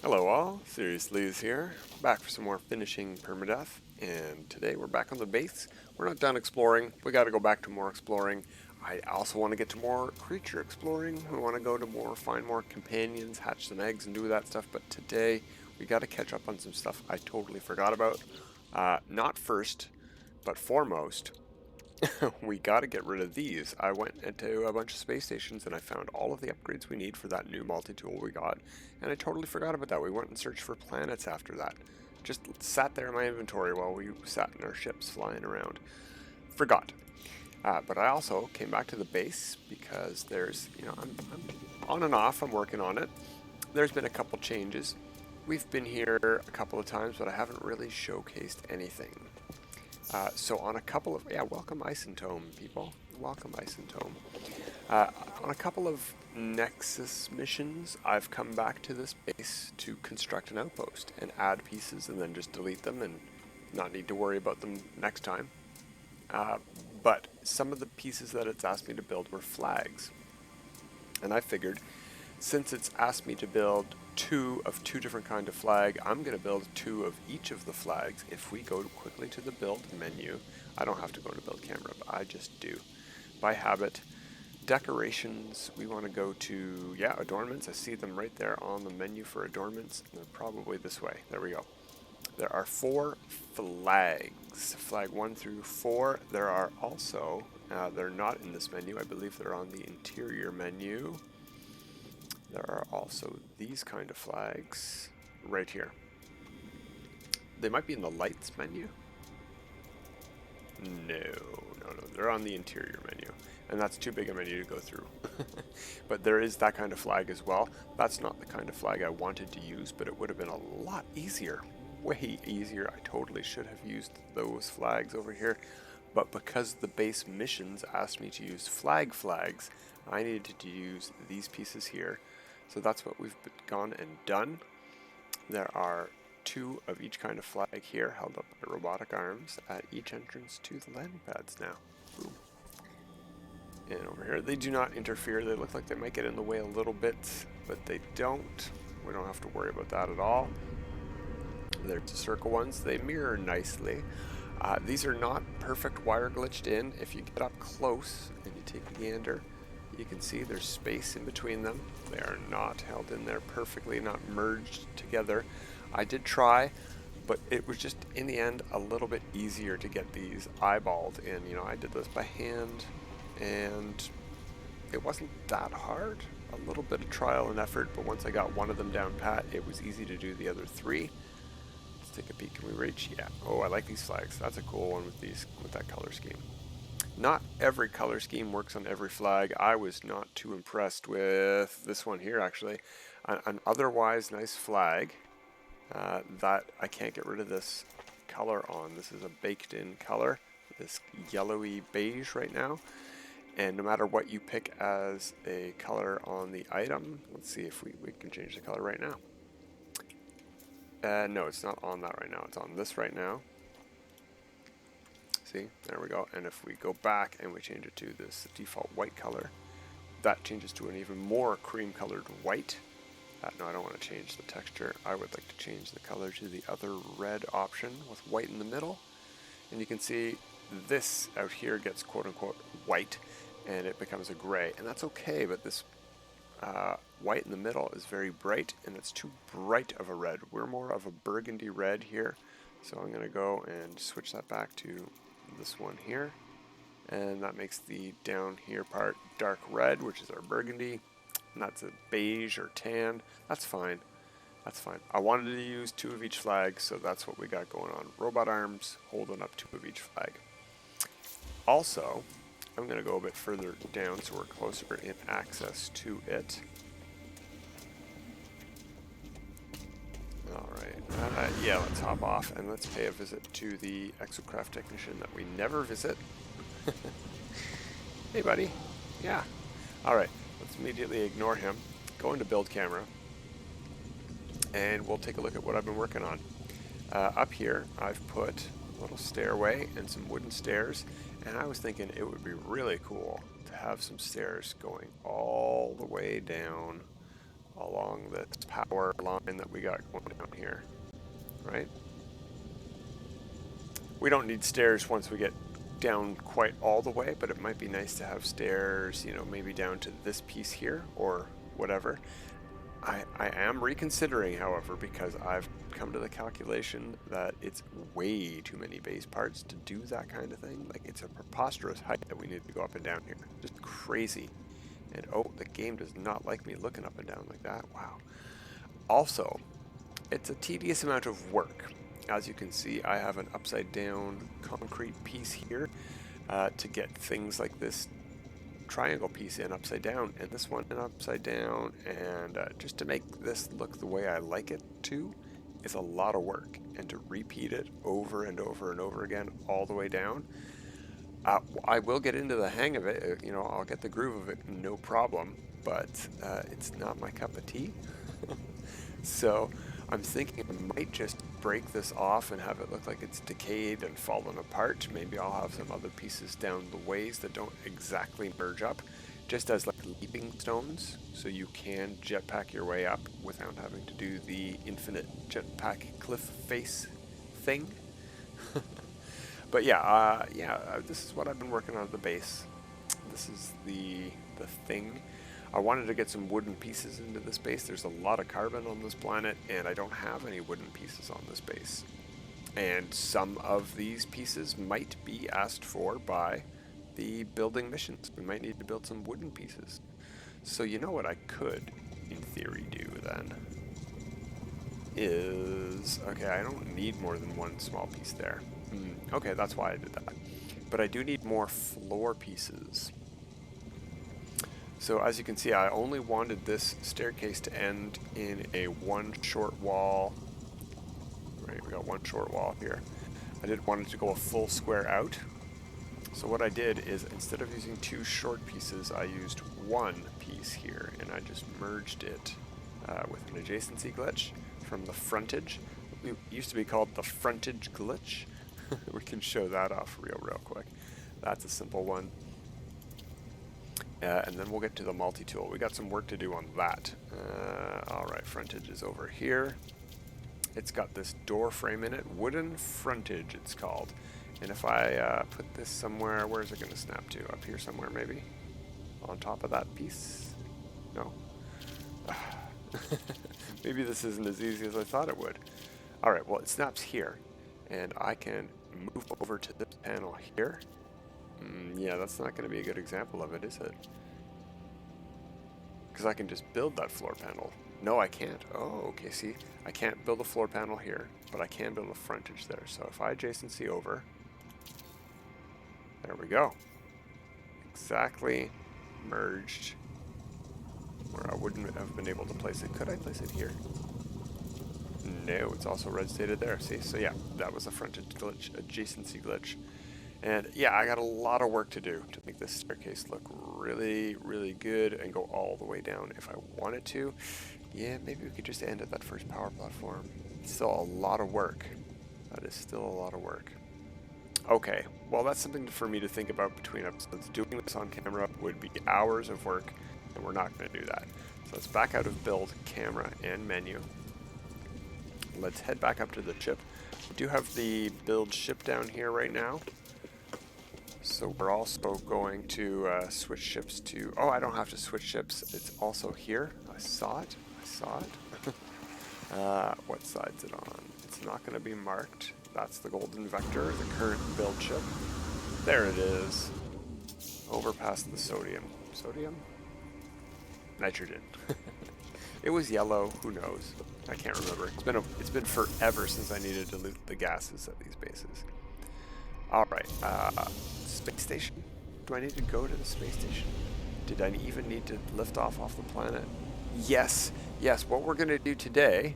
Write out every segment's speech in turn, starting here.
Hello all, Seriously is here, back for some more finishing Permadeath, and today we're back on the base. We're not done exploring, we gotta go back to more exploring. I also want to get to more creature exploring. We want to go to find more companions, hatch some eggs and do that stuff, but today we gotta catch up on some stuff I totally forgot about. Not first, but foremost, we gotta get rid of these. I went into a bunch of space stations and I found all of the upgrades we need for that new multi-tool we got, and I totally forgot about that. We went and searched for planets after that. Just sat there in my inventory while we sat in our ships flying around. Forgot. But I also came back to the base because there's, I'm on and off, I'm working on it. There's been a couple changes. We've been here a couple of times, but I haven't really showcased anything. So on a couple of, welcome Eissenthome, people. Welcome Eissenthome. On a couple of Nexus missions, I've come back to this base to construct an outpost and add pieces and then just delete them and not need to worry about them next time. But some of the pieces that it's asked me to build were flags. And I figured, since it's asked me to build two different kind of flag, I'm going to build two of each of the flags. If we go quickly to the build menu, I don't have to go to build camera, but I just do. By habit, decorations, we want to go to, adornments. I see them right there on the menu for adornments. And they're probably this way. There we go. There are 4 flags, flag 1 through 4. There are also, they're not in this menu, I believe they're on the interior menu. There are also these kind of flags right here. They might be in the lights menu. No, they're on the interior menu, and that's too big a menu to go through. But there is that kind of flag as well. That's not the kind of flag I wanted to use, but it would have been a lot easier. Way easier. I totally should have used those flags over here, but because the base missions asked me to use flags, I needed to use these pieces here. So that's what we've gone and done. There are 2 of each kind of flag here, held up by robotic arms at each entrance to the landing pads now. Boom. And over here, they do not interfere. They look like they might get in the way a little bit, but they don't. We don't have to worry about that at all. There's the circle ones. They mirror nicely. These are not perfect wire glitched in. If you get up close and you take a gander, you can see there's space in between them. They are not held in there perfectly, not merged together. I did try, but it was just, in the end, a little bit easier to get these eyeballed in. I did this by hand, and it wasn't that hard. A little bit of trial and effort, but once I got one of them down pat, it was easy to do the other 3. Take a peek. Can we reach? Yeah. Oh, I like these flags. That's a cool one with that color scheme. Not every color scheme works on every flag. I was not too impressed with this one here, actually. An otherwise nice flag that I can't get rid of this color on. This is a baked-in color, this yellowy beige right now. And no matter what you pick as a color on the item, let's see if we can change the color right now. No, it's not on that right now. It's on this right now. See, there we go. And if we go back and we change it to this default white color, that changes to an even more cream-colored white. No, I don't want to change the texture. I would like to change the color to the other red option with white in the middle. And you can see this out here gets quote-unquote white, and it becomes a gray. And that's okay, but this white in the middle is very bright, and it's too bright of a red. We're more of a burgundy red here, so I'm going to go and switch that back to this one here, and that makes the down here part dark red, which is our burgundy, and that's a beige or tan. That's fine. That's fine. I wanted to use 2 of each flag, so that's what we got going on. Robot arms holding up 2 of each flag. Also, I'm going to go a bit further down so we're closer in access to it. Alright, let's hop off and let's pay a visit to the exocraft technician that we never visit. Hey buddy. Yeah. Alright, let's immediately ignore him, go into build camera, and we'll take a look at what I've been working on. Up here, I've put a little stairway and some wooden stairs, and I was thinking it would be really cool to have some stairs going all the way down along this power line that we got going down here, right? We don't need stairs once we get down quite all the way, but it might be nice to have stairs, you know, maybe down to this piece here or whatever. I am reconsidering, however, because I've come to the calculation that it's way too many base parts to do that kind of thing. Like, it's a preposterous height that we need to go up and down here. Just crazy. And oh, the game does not like me looking up and down like that. Wow. Also, it's a tedious amount of work. As you can see, I have an upside down concrete piece here to get things like this triangle piece in upside down and this one in upside down, and just to make this look the way I like it to is a lot of work, and to repeat it over and over and over again all the way down. I will get into the hang of it, you know, I'll get the groove of it, no problem, but it's not my cup of tea. So I'm thinking I might just break this off and have it look like it's decayed and fallen apart. Maybe I'll have some other pieces down the ways that don't exactly merge up, just as like leaping stones, so you can jetpack your way up without having to do the infinite jetpack cliff face thing. But yeah, this is what I've been working on at the base. This is the thing. I wanted to get some wooden pieces into this base. There's a lot of carbon on this planet, and I don't have any wooden pieces on this base. And some of these pieces might be asked for by the building missions. We might need to build some wooden pieces. So you know what I could, in theory, do then? Is... okay, I don't need more than one small piece there. Okay, that's why I did that. But I do need more floor pieces. So as you can see, I only wanted this staircase to end in a one short wall. Right, we got one short wall here. I didn't want it to go a full square out. So what I did is, instead of using two short pieces, I used one piece here, and I just merged it with an adjacency glitch from the frontage. It used to be called the frontage glitch. We can show that off real quick. That's a simple one. And then we'll get to the multi-tool. We got some work to do on that. Alright, frontage is over here. It's got this door frame in it. Wooden frontage, it's called. And if I put this somewhere, where is it going to snap to? Up here somewhere, maybe? On top of that piece? No? Maybe this isn't as easy as I thought it would. Alright, well, it snaps here. And I can move over to this panel here. Yeah, that's not going to be a good example of it, is it? Because I can just build that floor panel. No, I can't. Oh, okay, see? I can't build a floor panel here, but I can build a frontage there. So if I adjacency over, there we go. Exactly merged where I wouldn't have been able to place it. Could I place it here? No, it's also red stated there. See, so yeah, that was a frontage glitch, adjacency glitch. And yeah, I got a lot of work to do to make this staircase look really, really good and go all the way down if I wanted to. Yeah, maybe we could just end at that first power platform. It's still a lot of work. That is still a lot of work. Okay, well, that's something for me to think about between episodes. Doing this on camera would be hours of work, and we're not going to do that. So let's back out of build, camera, and menu. Let's head back up to the ship. We do have the build ship down here right now. So we're also going to switch ships to... oh, I don't have to switch ships. It's also here. I saw it. What side's it on? It's not going to be marked. That's the Golden Vector, the current build ship. There it is. Over past the sodium. Sodium? Nitrogen. It was yellow. Who knows? I can't remember. It's been forever since I needed to loot the gases at these bases. Alright, space station? Do I need to go to the space station? Did I even need to lift off the planet? Yes, what we're going to do today,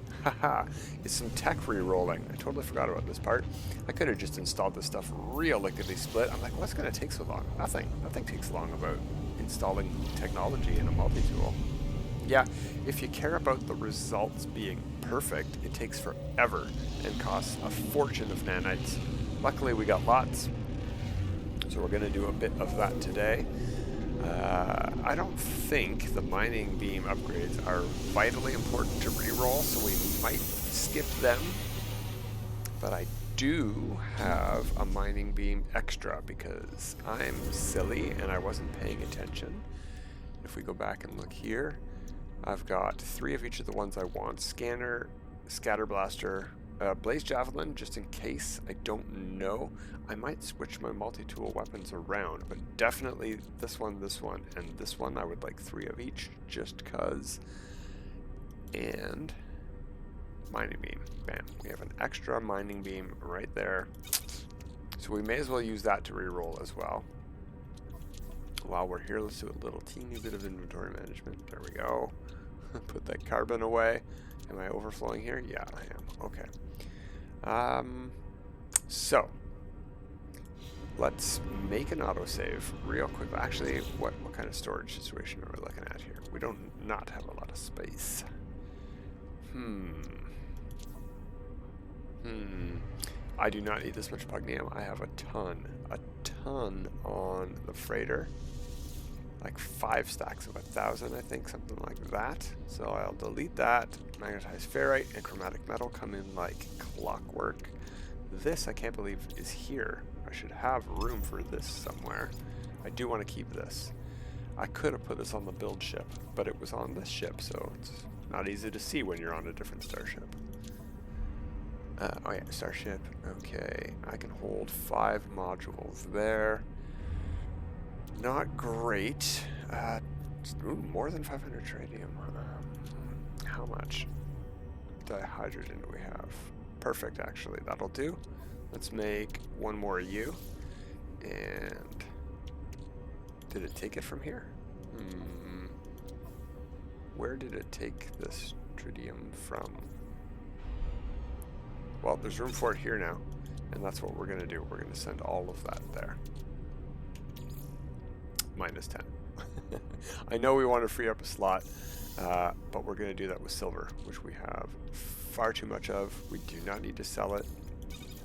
is some tech re-rolling. I totally forgot about this part. I could have just installed this stuff real lickety split. I'm like, what's going to take so long? Nothing takes long about installing technology in a multi-tool. Yeah, if you care about the results being perfect, it takes forever and costs a fortune of nanites. Luckily, we got lots, so we're going to do a bit of that today. I don't think the mining beam upgrades are vitally important to reroll, so we might skip them. But I do have a mining beam extra because I'm silly and I wasn't paying attention. If we go back and look here, I've got 3 of each of the ones I want. Scanner, Scatter Blaster, Blaze Javelin, just in case. I don't know. I might switch my multi-tool weapons around, but definitely this one, and this one I would like 3 of each, just cause. And mining beam. Bam. We have an extra mining beam right there. So we may as well use that to reroll as well. While we're here, let's do a little teeny bit of inventory management. There we go. Put that carbon away. Am I overflowing here? Yeah, I am. Okay. So let's make an autosave real quick. Actually, what kind of storage situation are we looking at here? We don't not have a lot of space. I do not need this much pugnium. I have a ton on the freighter. Like 5 stacks of 1,000, I think, something like that. So I'll delete that. Magnetized ferrite and chromatic metal come in like clockwork. This, I can't believe, is here. I should have room for this somewhere. I do want to keep this. I could have put this on the build ship, but it was on this ship, so it's not easy to see when you're on a different starship. Oh yeah, starship. Okay, I can hold 5 modules there. Not great. Ooh, more than 500 tritium. How much dihydrogen do we have? Perfect, actually. That'll do. Let's make 1 more U. And did it take it from here? Where did it take this tritium from? Well, there's room for it here now, and that's what we're going to do. We're going to send all of that there. -10. I know we want to free up a slot, but we're going to do that with silver, which we have far too much of. We do not need to sell it.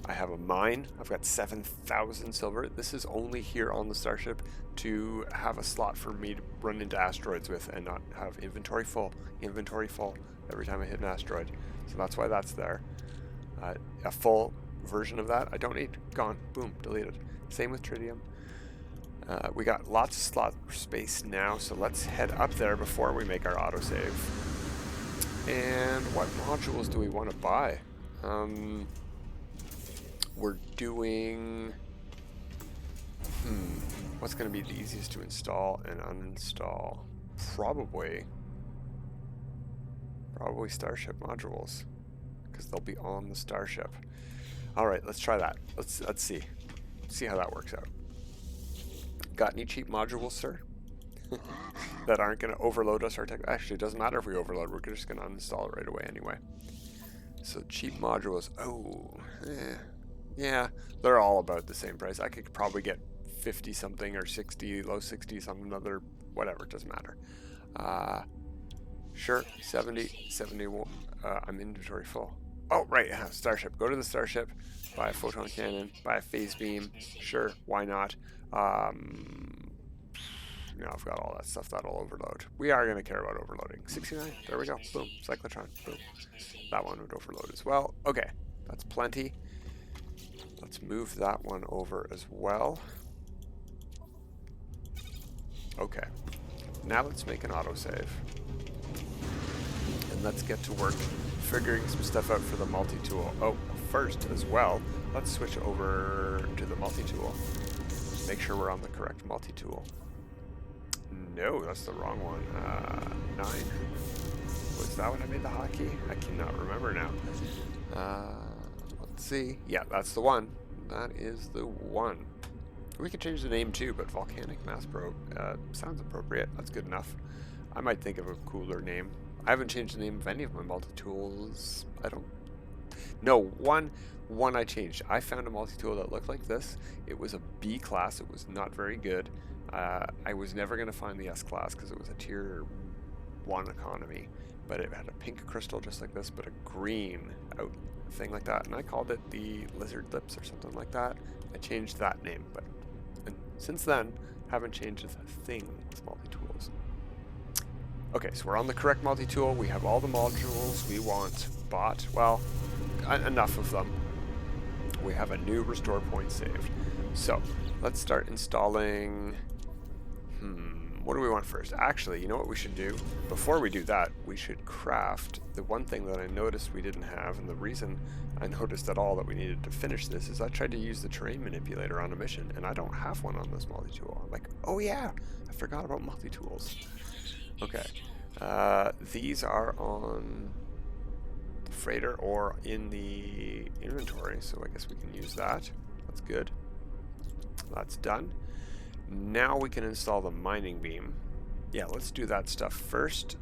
I have a mine. I've got 7,000 silver. This is only here on the starship to have a slot for me to run into asteroids with and not have inventory full every time I hit an asteroid. So that's why that's there. A full version of that I don't need. Gone. Boom. Deleted. Same with tritium. We got lots of slot space now, so let's head up there before we make our autosave. And what modules do we want to buy? We're doing... what's going to be the easiest to install and uninstall? Probably Starship modules, because they'll be on the Starship. Alright, let's try that. Let's see how that works out. Got any cheap modules, sir? That aren't going to overload us our tech? Actually, it doesn't matter if we overload. We're just going to uninstall it right away anyway. So cheap modules. Oh, yeah, they're all about the same price. I could probably get 50 something or 60, low 60s on another, whatever, it doesn't matter. Sure, 70, 71. I'm inventory full. Oh, right, yeah, Starship. Go to the Starship, buy a photon cannon, buy a phase beam. Sure, why not? Now I've got all that stuff that'll overload. We are going to care about overloading. 69, there we go. Boom, cyclotron, boom. That one would overload as well. Okay, that's plenty. Let's move that one over as well. Okay, now let's make an autosave. And let's get to work figuring some stuff out for the multi-tool. Oh, first as well, let's switch over to the multi-tool. Make sure we're on the correct multi-tool. No, that's the wrong one. 9. Was that when I made the hotkey? I cannot remember now. Let's see. Yeah, that's the one. That is the one. We could change the name too, but Volcanic Mass Probe sounds appropriate. That's good enough. I might think of a cooler name. I haven't changed the name of any of my multi-tools. I don't... No, one I changed. I found a multi-tool that looked like this. It was a B class. It was not very good. I was never going to find the S class because it was a tier 1 economy. But it had a pink crystal just like this, but a green out thing like that. And I called it the Lizard Lips or something like that. I changed that name, but since then, haven't changed a thing. Let's multi-tools. Okay, so we're on the correct multi-tool. We have all the modules we want bought. Well, enough of them. We have a new restore point saved. So let's start installing. What do we want first? Actually, you know what we should do? Before we do that, we should craft the one thing that I noticed we didn't have, and the reason I noticed at all that we needed to finish this is I tried to use the terrain manipulator on a mission, and I don't have one on this multi-tool. I'm like, oh yeah, I forgot about multi-tools. Okay, these are on the freighter or in the inventory, so I guess we can use that. That's good. That's done. Now we can install the mining beam. Yeah, let's do that stuff first.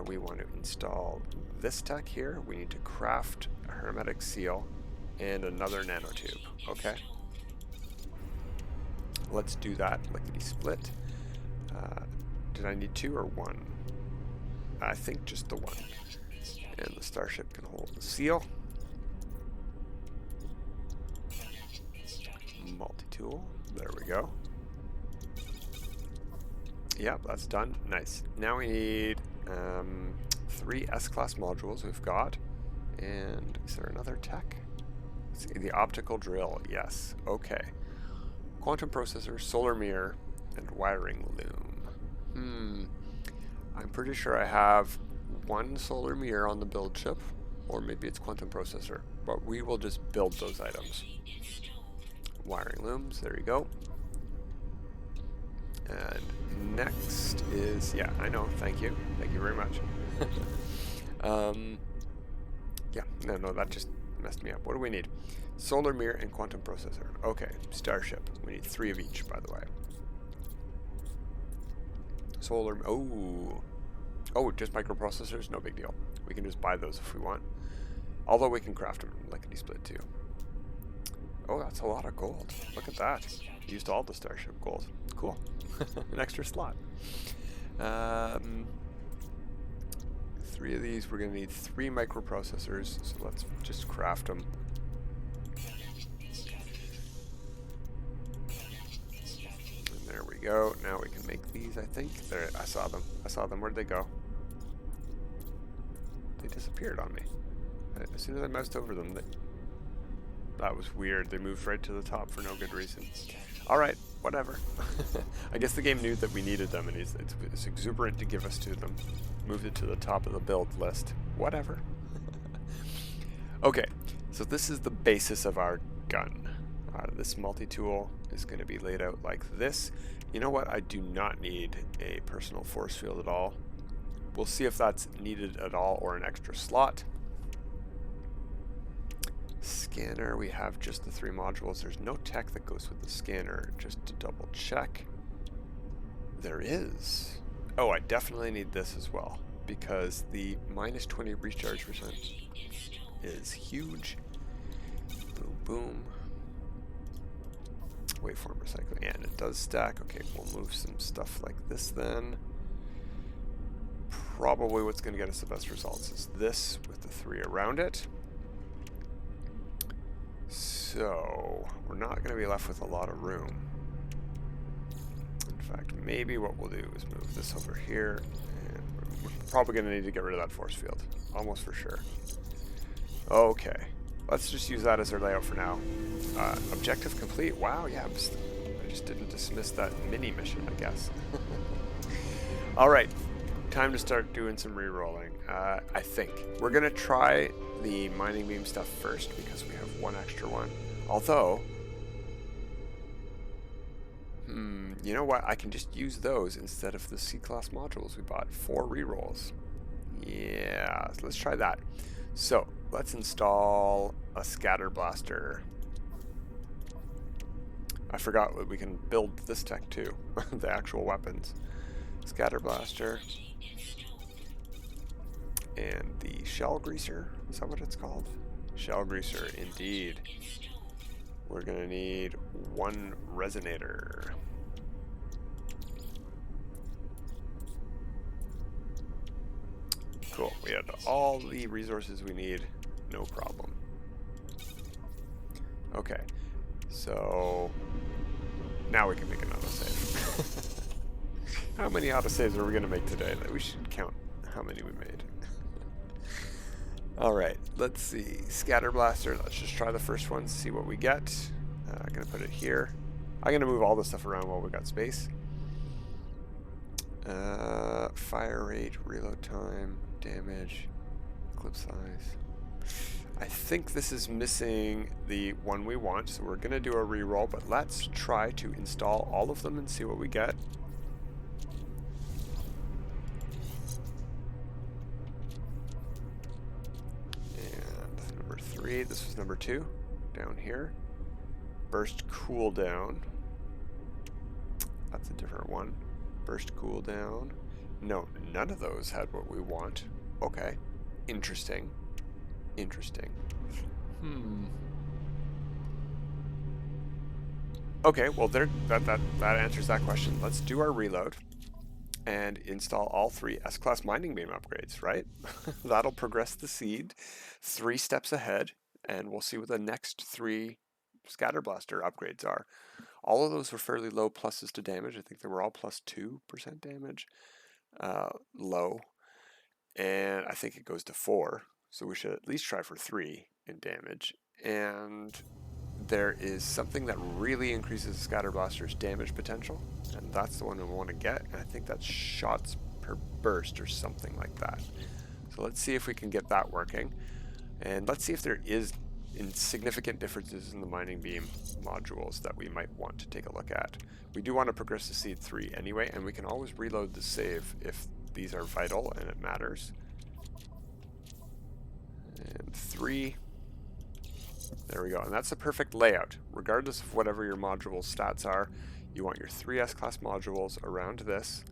We want to install this tech here. We need to craft a hermetic seal and another nanotube. Okay. Let's do that. Lickety split. Did I need 2 or 1? I think just the 1. And the starship can hold the seal. Multi-tool. There we go. Yep, that's done. Nice. Now we need 3 S-class modules we've got. And is there another tech? Let's see, the optical drill. Yes. Okay. Quantum processor, solar mirror, and wiring loom. I'm pretty sure I have 1 solar mirror on the build chip, or maybe it's quantum processor, but we will just build those items. Wiring looms, there you go. And next is, yeah, I know, thank you very much. Yeah, no, that just messed me up. What do we need? Solar mirror and quantum processor. Okay, starship. We need 3 of each, by the way. Solar, oh, just microprocessors, no big deal. We can just buy those if we want. Although we can craft them lickety split too. Oh, that's a lot of gold. Look at that. Used all the starship gold. Cool. An extra slot. 3 of these. We're going to need 3 microprocessors, so let's just craft them. And there we go. Now we can make these, I think. There, I saw them. Where'd they go? They disappeared on me. As soon as I moused over them, that was weird. They moved right to the top for no good reason. Alright, whatever. I guess the game knew that we needed them, and it's exuberant to give us to them. Moved it to the top of the build list. Whatever. Okay, so this is the basis of our gun. This multi-tool is going to be laid out like this. You know what? I do not need a personal force field at all. We'll see if that's needed at all or an extra slot. Scanner, we have just the 3 modules. There's no tech that goes with the scanner, just to double check. There is. Oh, I definitely need this as well, because the minus 20 recharge percent is huge. Boom, boom. Waveform recycling, and it does stack. Okay, we'll move some stuff like this then. Probably what's going to get us the best results is this with the 3 around it. So, we're not going to be left with a lot of room. In fact, maybe what we'll do is move this over here, and we're probably going to need to get rid of that force field. Almost for sure. Okay, let's just use that as our layout for now. Objective complete. Wow, yeah, I just didn't dismiss that mini mission, I guess. Alright, time to start doing some re-rolling. I think. We're going to try the mining beam stuff first, because we have 1 extra one. Although, you know what? I can just use those instead of the C-class modules we bought. 4 rerolls. Yeah, so let's try that. So, let's install a scatter blaster. I forgot that we can build this tech too. The actual weapons. Scatter blaster. And the shell greaser. Is that what it's called? Shell greaser, indeed. We're going to need 1 resonator. Cool. We had all the resources we need. No problem. Okay. So now we can make another save. How many autosaves are we going to make today? We should count how many we made. Alright, let's see. Scatter Blaster, let's just try the first one, see what we get. I'm going to put it here. I'm going to move all this stuff around while we got space. Fire rate, reload time, damage, clip size. I think this is missing the one we want, so we're going to do a reroll, but let's try to install all of them and see what we get. And number 3, this was number 2, down here. Burst cooldown. That's a different one. Burst cooldown. No, none of those had what we want. Okay. Interesting. Interesting. Okay, well there that answers that question. Let's do our reload and install all 3 S-Class mining beam upgrades, right? That'll progress the seed 3 steps ahead, and we'll see what the next 3 Scatter Blaster upgrades are. All of those were fairly low pluses to damage. I think they were all plus 2% damage. Low. And I think it goes to 4. So we should at least try for 3 in damage. And there is something that really increases the Scatter Blaster's damage potential. And that's the one we want to get. And I think that's shots per burst or something like that. So let's see if we can get that working. And let's see if there is significant differences in the mining beam modules that we might want to take a look at. We do want to progress to seed 3 anyway, and we can always reload the save if these are vital and it matters. And 3. There we go. And that's the perfect layout. Regardless of whatever your module stats are, you want your 3 S-Class modules around this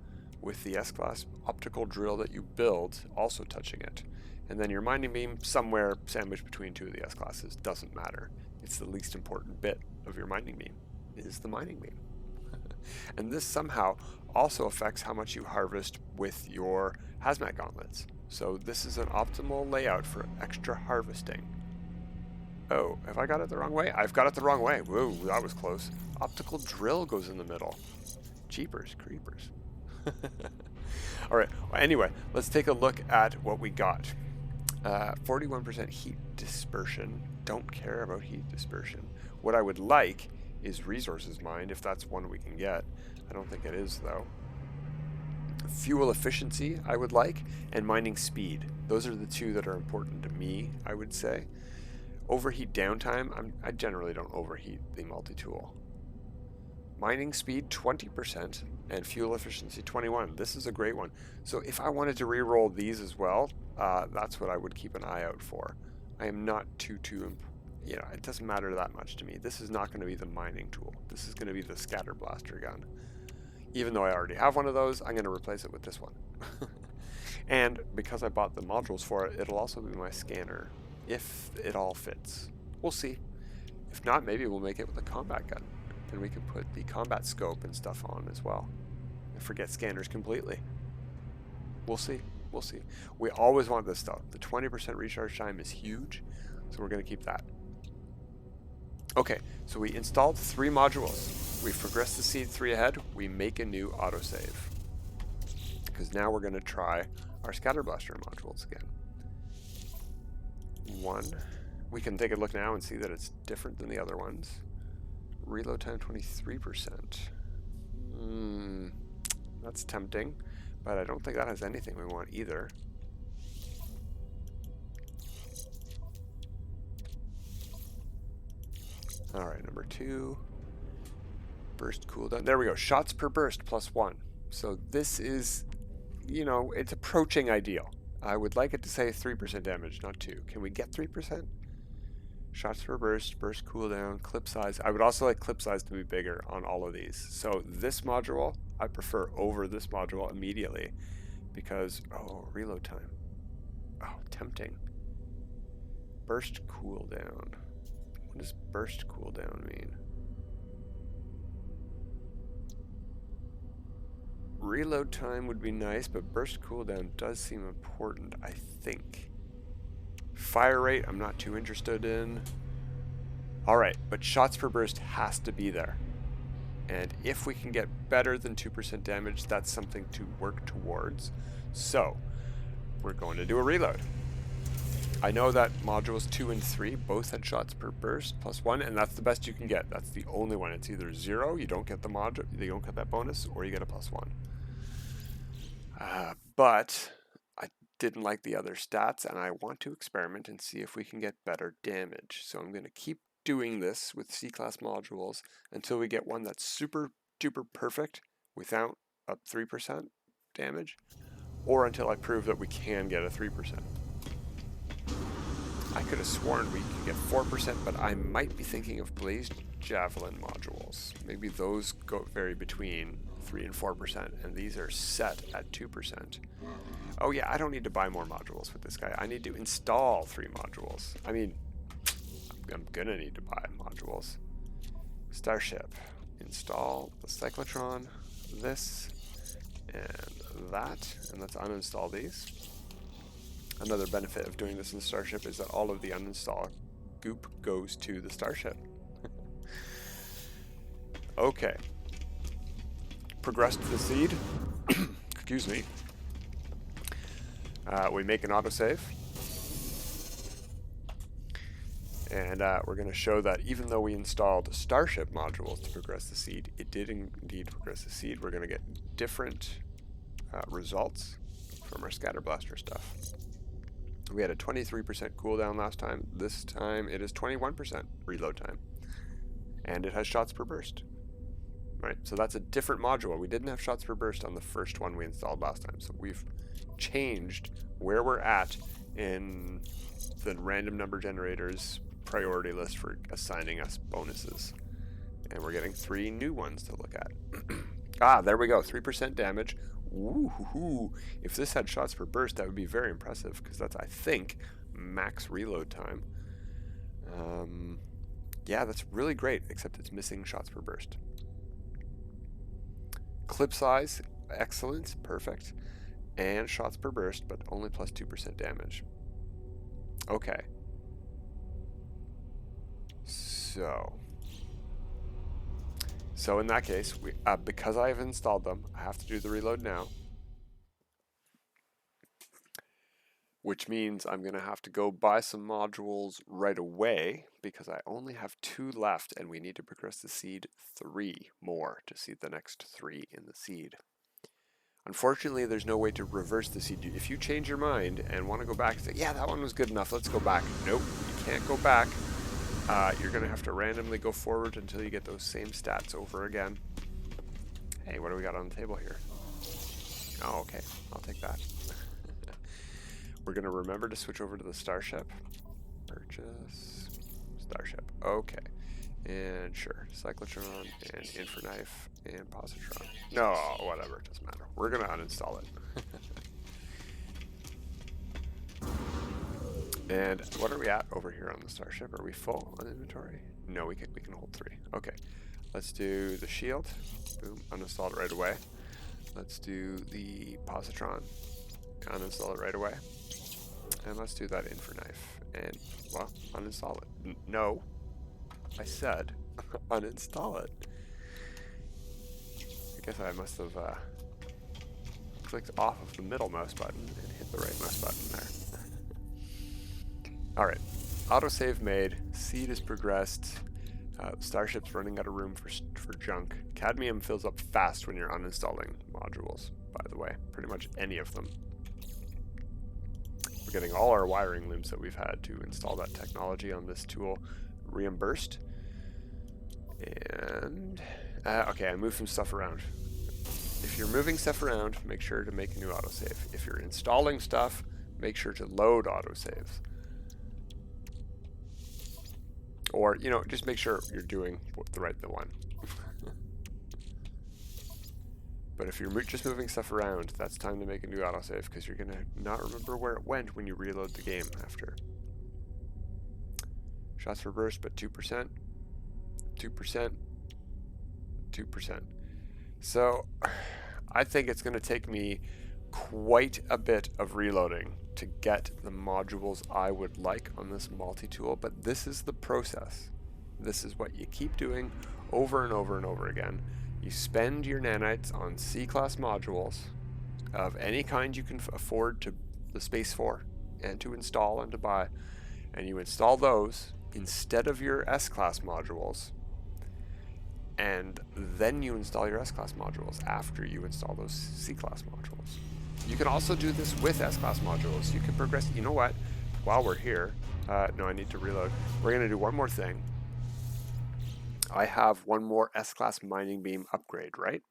with the S-Class optical drill that you build also touching it. And then your mining beam somewhere sandwiched between 2 of the S-Classes. Doesn't matter. It's the least important bit of your mining beam, is the mining beam. And this somehow also affects how much you harvest with your hazmat gauntlets. So this is an optimal layout for extra harvesting. Oh, have I got it the wrong way? I've got it the wrong way. Whoa, that was close. Optical drill goes in the middle. Jeepers creepers. Alright, well, anyway, let's take a look at what we got. 41% heat dispersion. Don't care about heat dispersion. What I would like is resources mined, if that's one we can get. I don't think it is, though. Fuel efficiency, I would like, and mining speed. Those are the 2 that are important to me, I would say. Overheat downtime, I generally don't overheat the multi-tool. Mining speed 20% and fuel efficiency 21. This is a great one. So if I wanted to re-roll these as well, that's what I would keep an eye out for. I am not it doesn't matter that much to me. This is not going to be the mining tool. This is going to be the Scatter Blaster gun. Even though I already have one of those, I'm going to replace it with this one. And because I bought the modules for it, it'll also be my scanner, if it all fits. We'll see. If not, maybe we'll make it with a combat gun. Then we can put the combat scope and stuff on as well. And forget scanners completely. We'll see. We'll see. We always want this stuff. The 20% recharge time is huge, so we're going to keep that. Okay, so we installed 3 modules. We've progressed the seed 3 ahead. We make a new autosave. Because now we're going to try our Scatter Blaster modules again. 1. We can take a look now and see that it's different than the other ones. Reload time 23%. That's tempting, but I don't think that has anything we want either. Alright, number 2. Burst cooldown. There we go. Shots per burst +1. So this is, it's approaching ideal. I would like it to say 3% damage, not 2. Can we get 3%? Shots per burst, burst cooldown, clip size. I would also like clip size to be bigger on all of these. So this module, I prefer over this module immediately because, reload time. Oh, tempting. Burst cooldown. What does burst cooldown mean? Reload time would be nice, but burst cooldown does seem important, I think. Fire rate, I'm not too interested in. Alright, but shots per burst has to be there. And if we can get better than 2% damage, that's something to work towards. So we're going to do a reload. I know that modules 2 and 3 both had shots per burst +1, and that's the best you can get. That's the only one. It's either 0, you don't get the module, you don't get that bonus, or you get a +1. But I didn't like the other stats, and I want to experiment and see if we can get better damage. So I'm going to keep doing this with C-class modules until we get one that's super duper perfect without a 3% damage, or until I prove that we can get a 3%. I could have sworn we could get 4%, but I might be thinking of Blazed Javelin modules. Maybe those vary between 3 and 4%, and these are set at 2%. Oh yeah, I don't need to buy more modules with this guy. I need to install 3 modules. I mean, I'm gonna need to buy modules. Starship. Install the cyclotron, this, and that, and let's uninstall these. Another benefit of doing this in Starship is that all of the uninstall goop goes to the Starship. Okay. Progress to the seed. Excuse me. We make an autosave. And we're going to show that even though we installed Starship modules to progress the seed, it did indeed progress the seed. We're going to get different results from our Scatter Blaster stuff. We had a 23% cooldown last time. This time it is 21% reload time. And it has shots per burst. Right, so that's a different module. We didn't have shots per burst on the first one we installed last time. So we've changed where we're at in the random number generators priority list for assigning us bonuses. And we're getting 3 new ones to look at. There we go, 3% damage. Ooh, if this had shots per burst, that would be very impressive, because that's, I think, max reload time. Yeah, that's really great, except it's missing shots per burst. Clip size, excellent, perfect. And shots per burst, but only plus 2% damage. Okay. So in that case, because I have installed them, I have to do the reload now. Which means I'm going to have to go buy some modules right away, because I only have 2 left, and we need to progress the seed 3 more to see the next 3 in the seed. Unfortunately, there's no way to reverse the seed. If you change your mind and want to go back and say, yeah, that one was good enough, let's go back. Nope, you can't go back. You're going to have to randomly go forward until you get those same stats over again. Hey, what do we got on the table here? Oh, okay, I'll take that. We're going to remember to switch over to the Starship. Purchase Starship. Okay. And sure, Cyclotron and Infraknife and Positron. No, whatever, it doesn't matter. We're going to uninstall it. And what are we at over here on the Starship? Are we full on inventory? No, we can hold 3. Okay. Let's do the shield. Boom, uninstall it right away. Let's do the Positron. Uninstall it right away. And let's do that Infraknife. And, well, uninstall it. No. I said uninstall it. I guess I must have clicked off of the middle mouse button and hit the right mouse button there. Alright, autosave made, seed is progressed, Starship's running out of room for junk. Cadmium fills up fast when you're uninstalling modules, by the way, pretty much any of them. We're getting all our wiring looms that we've had to install that technology on this tool reimbursed. And, okay, I moved some stuff around. If you're moving stuff around, make sure to make a new autosave. If you're installing stuff, make sure to load autosaves. Or, you know, just make sure you're doing the right one. But if you're just moving stuff around, that's time to make a new autosave, because you're going to not remember where it went when you reload the game after. Shots per burst, but 2%. 2%. 2%. So, I think it's going to take me quite a bit of reloading to get the modules I would like on this multi-tool, but this is the process. This is what you keep doing over and over and over again. You spend your nanites on C-class modules of any kind you can afford to the space for and to install and to buy, and you install those instead of your S-class modules, and then you install your S-class modules after you install those C-class modules. You can also do this with S-class modules. You can progress. You know what? While we're here, no, I need to reload. We're going to do one more thing. I have one more S-class mining beam upgrade, right?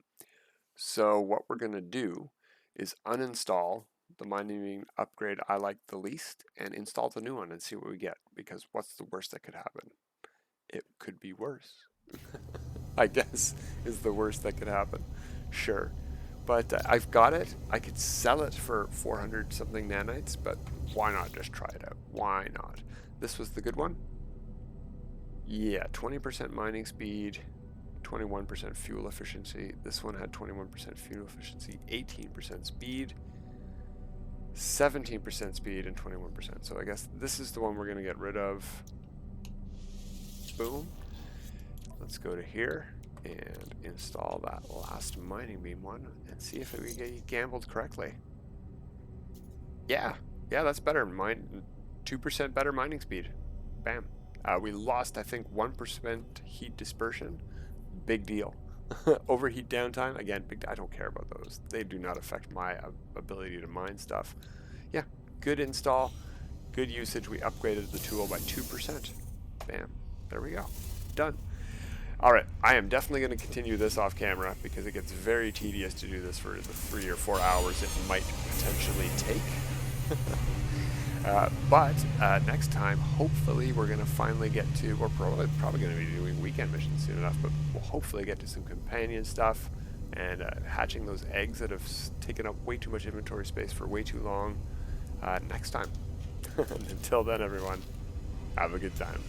So what we're going to do is uninstall the mining beam upgrade I like the least and install the new one and see what we get, because what's the worst that could happen? It could be worse. I guess is the worst that could happen. Sure. But I've got it. I could sell it for 400 something nanites, but why not just try it out? Why not? This was the good one? Yeah, 20% mining speed, 21% fuel efficiency. This one had 21% fuel efficiency, 18% speed, 17% speed, and 21%. So I guess this is the one we're going to get rid of. Boom. Let's go to here and install that last mining beam one and see if we get gambled correctly. Yeah, that's better. 2% better mining speed. Bam. We lost, I think, 1% heat dispersion. Big deal. Overheat downtime, again, I don't care about those. They do not affect my ability to mine stuff. Yeah, good install, good usage. We upgraded the tool by 2%. Bam. There we go. Done. All right, I am definitely going to continue this off camera because it gets very tedious to do this for the 3 or 4 hours it might potentially take. But next time, hopefully, we're going to finally get to, we're probably going to be doing weekend missions soon enough, but we'll hopefully get to some companion stuff and hatching those eggs that have taken up way too much inventory space for way too long next time. Until then, everyone, have a good time.